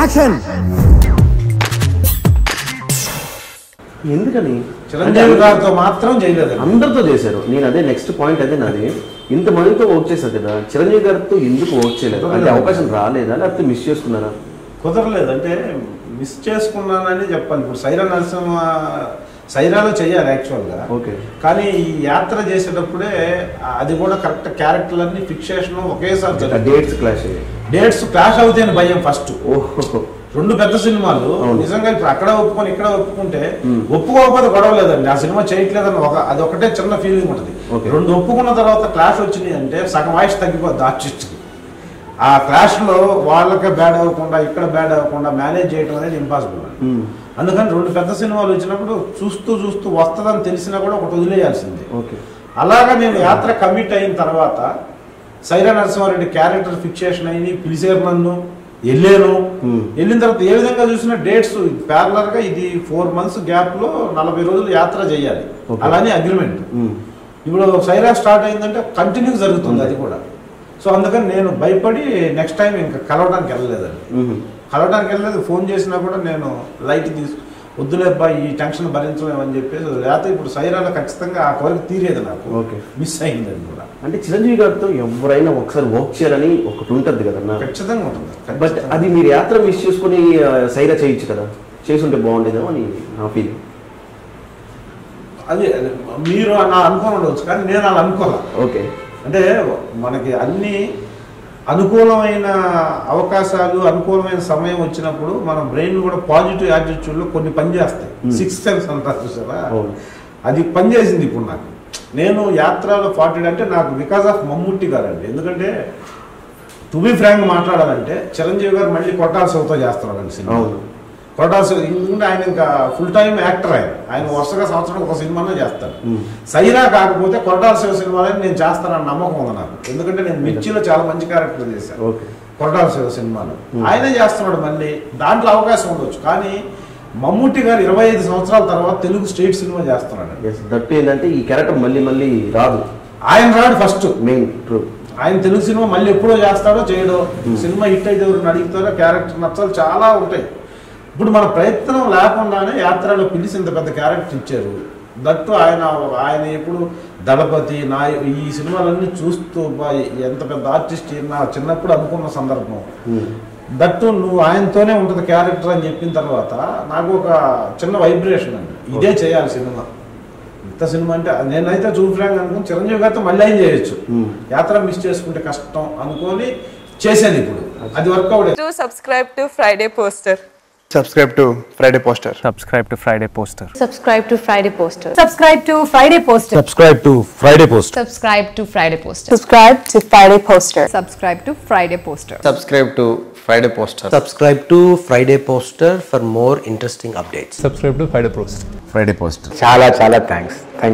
Action. ఎందుకని చిరంజీవి గారితో మాత్రం చేయలేదు, అందరితో చేశారు. నేను అదే నెక్స్ట్ పాయింట్ అదే నాది. ఇంతమందితో వర్క్ చేశారు కదా, చిరంజీవి గారితో ఎందుకు వర్క్ చేయలేదు? అంటే అవకాశం రాలేదా లేకపోతే మిస్ చేసుకున్నారా? కుదరలేదు అంటే మిస్ చేసుకున్నానని చెప్పాలి. ఇప్పుడు సైరా నరసింహ సైరాలో చేయాలి యాక్చువల్గా. ఓకే. కానీ ఈ యాత్ర చేసేటప్పుడే అది కూడా కరెక్ట్ క్యారెక్టర్లన్నీ ఫిక్సేషన్ ఒకేసారి డేట్స్ క్లాష్ అవుతాయని భయం ఫస్ట్. రెండు పెద్ద సినిమాలు నిజంగా ఇప్పుడు అక్కడ ఒప్పుకొని ఇక్కడ ఒప్పుకుంటే ఒప్పుకోకపోతే గొడవ లేదండి, ఆ సినిమా చేయట్లేదని అది ఒకటే చిన్న ఫీలింగ్ ఉంటుంది. రెండు ఒప్పుకున్న తర్వాత క్లాష్ వచ్చినాయి అంటే సగం వాయిస్ తగ్గిపోద్ది ఆర్టిస్ట్కి. ఆ క్లాష్ లో వాళ్ళకే బ్యాడ్ అవ్వకుండా ఇక్కడ బ్యాడ్ అవ్వకుండా మేనేజ్ చేయడం అనేది ఇంపాసిబుల్. అందుకని రెండు పెద్ద సినిమాలు వచ్చినప్పుడు చూస్తూ చూస్తూ వస్తుందని తెలిసినా కూడా ఒకటి వదిలేయాల్సిందే. అలాగా నేను యాత్ర కమిట్ అయిన తర్వాత సైరా నరసింహారెడ్డి క్యారెక్టర్ ఫిక్సేషన్ అయింది, పిలిచారు నన్ను, వెళ్ళాను. వెళ్ళిన తర్వాత ఏ విధంగా చూసినా డేట్స్ ప్యారలర్ గా ఇది 4 months గ్యాప్ లో 40 రోజులు యాత్ర చేయాలి, అలానే అగ్రిమెంట్. ఇప్పుడు సైరా స్టార్ట్ అయిందంటే కంటిన్యూ జరుగుతుంది అది కూడా. సో అందుకని నేను భయపడి నెక్స్ట్ టైం ఇంకా కలవడానికి వెళ్ళలేదు. ఫోన్ చేసినా కూడా నేను లైట్ వద్దులే అబ్బాయి ఈ టెన్షన్ భరించలేమని చెప్పేసి లేకపోతే ఇప్పుడు సైరాలో ఖచ్చితంగా ఆ కోరిక తీరేది నాకు. మిస్ అయింది అది కూడా. అంటే చిరంజీవి గారితో ఎవరైనా ఒకసారి వర్క్ చేయాలని ఒకటి ఉంటుంది కదా? ఖచ్చితంగా ఉంటుంది. బట్ అది మీరు యాత్ర మిస్ చేసుకుని సైరా చేయొచ్చు కదా, చేసుంటే బాగుండేదేమో అని నా ఫీలింగ్. అది మీరు అలా అనుకోని ఉండవచ్చు కానీ నేను అలా అనుకోవాలి. ఓకే. అంటే మనకి అన్ని అనుకూలమైన అవకాశాలు అనుకూలమైన సమయం వచ్చినప్పుడు మన బ్రెయిన్ కూడా పాజిటివ్ యాటిట్యూడ్లో కొన్ని పని చేస్తాయి. 6th sense అంటారు చూసారా, అది పనిచేసింది ఇప్పుడు నాకు. నేను యాత్రలో 40 అంటే నాకు బికాస్ ఆఫ్ మమ్ముట్టి గారు అండి. ఎందుకంటే టు బి ఫ్రాంక్ మాట్లాడాలంటే చిరంజీవి గారు మళ్ళీ కొట్టాల శివతో చేస్తున్నారండి సినిమా. కొట్టాల శివ ఎందుకంటే ఆయన ఇంకా ఫుల్ టైం యాక్టర్, ఆయన వరుసగా సంవత్సరం ఒక సినిమానే చేస్తాడు. సైరా కాకపోతే కొట్టాల శివ సినిమాలని నేను చేస్తానని నమ్మకం ఉంది నాకు. ఎందుకంటే నేను మిర్చిలో చాలా మంచి క్యారెక్టర్ చేశాను కొట్టాల శివ సినిమాలో. ఆయనే చేస్తున్నాడు, మళ్ళీ దాంట్లో అవకాశం ఉండొచ్చు. కానీ మమ్ముట్టి గారు 25 సంవత్సరాల తర్వాత తెలుగు స్టేట్ సినిమా చేస్తున్నాడు. దట్ ఏంటంటే ఈ క్యారెక్టర్ మళ్ళీ రాదు, ఆయన రాడు ఫస్ట్ మెయిన్. ఆయన తెలుగు సినిమా మళ్ళీ ఎప్పుడో చేస్తాడో చేయడో, సినిమా హిట్ అయితే ఎవరు అడుగుతారో, క్యారెక్టర్ నచ్చాలి, చాలా ఉంటాయి. ఇప్పుడు మన ప్రయత్నం లేకుండానే యాత్రలో పిలిచి ఇంత పెద్ద క్యారెక్టర్ ఇచ్చారు. దట్టు ఆయన ఎప్పుడు దళపతి ఈ సినిమాలన్నీ చూస్తూ ఎంత పెద్ద ఆర్టిస్ట్ నా చిన్నప్పుడు అనుకున్న సందర్భం. దట్టు నువ్వు ఆయనతోనే ఉంటుంది క్యారెక్టర్ అని చెప్పిన తర్వాత నాకు ఒక చిన్న వైబ్రేషన్ అండి, ఇదే చేయాలి సినిమా. ఇంత సినిమా అంటే నేనైతే చూపురాంగ్ అనుకుని చిరంజీవి గారితో మళ్ళీ ఏం చేయొచ్చు, యాత్ర మిస్ చేసుకుంటే కష్టం అనుకొని చేశాను. ఇప్పుడు అది work out. Subscribe to Friday Poster. Subscribe to Friday Poster. Subscribe to Friday Poster. Subscribe to Friday Poster. Subscribe to Friday Poster. Subscribe to Friday Poster. Subscribe to Friday Poster. Subscribe to Friday Poster. Subscribe to Friday Poster. Subscribe to Friday Poster. Subscribe to Friday Poster for more interesting updates. Subscribe to Friday Poster. Friday Poster. చాలా thanks.